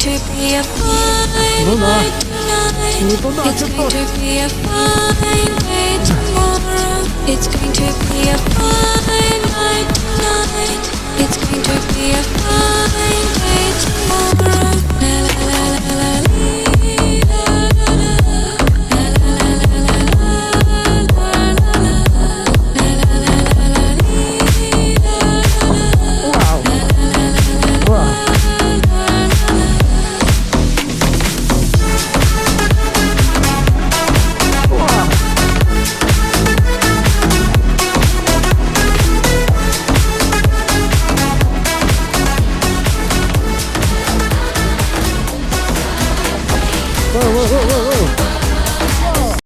to be a fine night tonight. It's going to be a fine day tomorrow. It's going to be a fine night tonight. It's going to be a fine day tomorrow. La la la la la lee, la la la. La la la la la la, la la la. La la la la la lee, la la la. Wow. La la la la la. Wow. Whoa, whoa, whoa, whoa, whoa.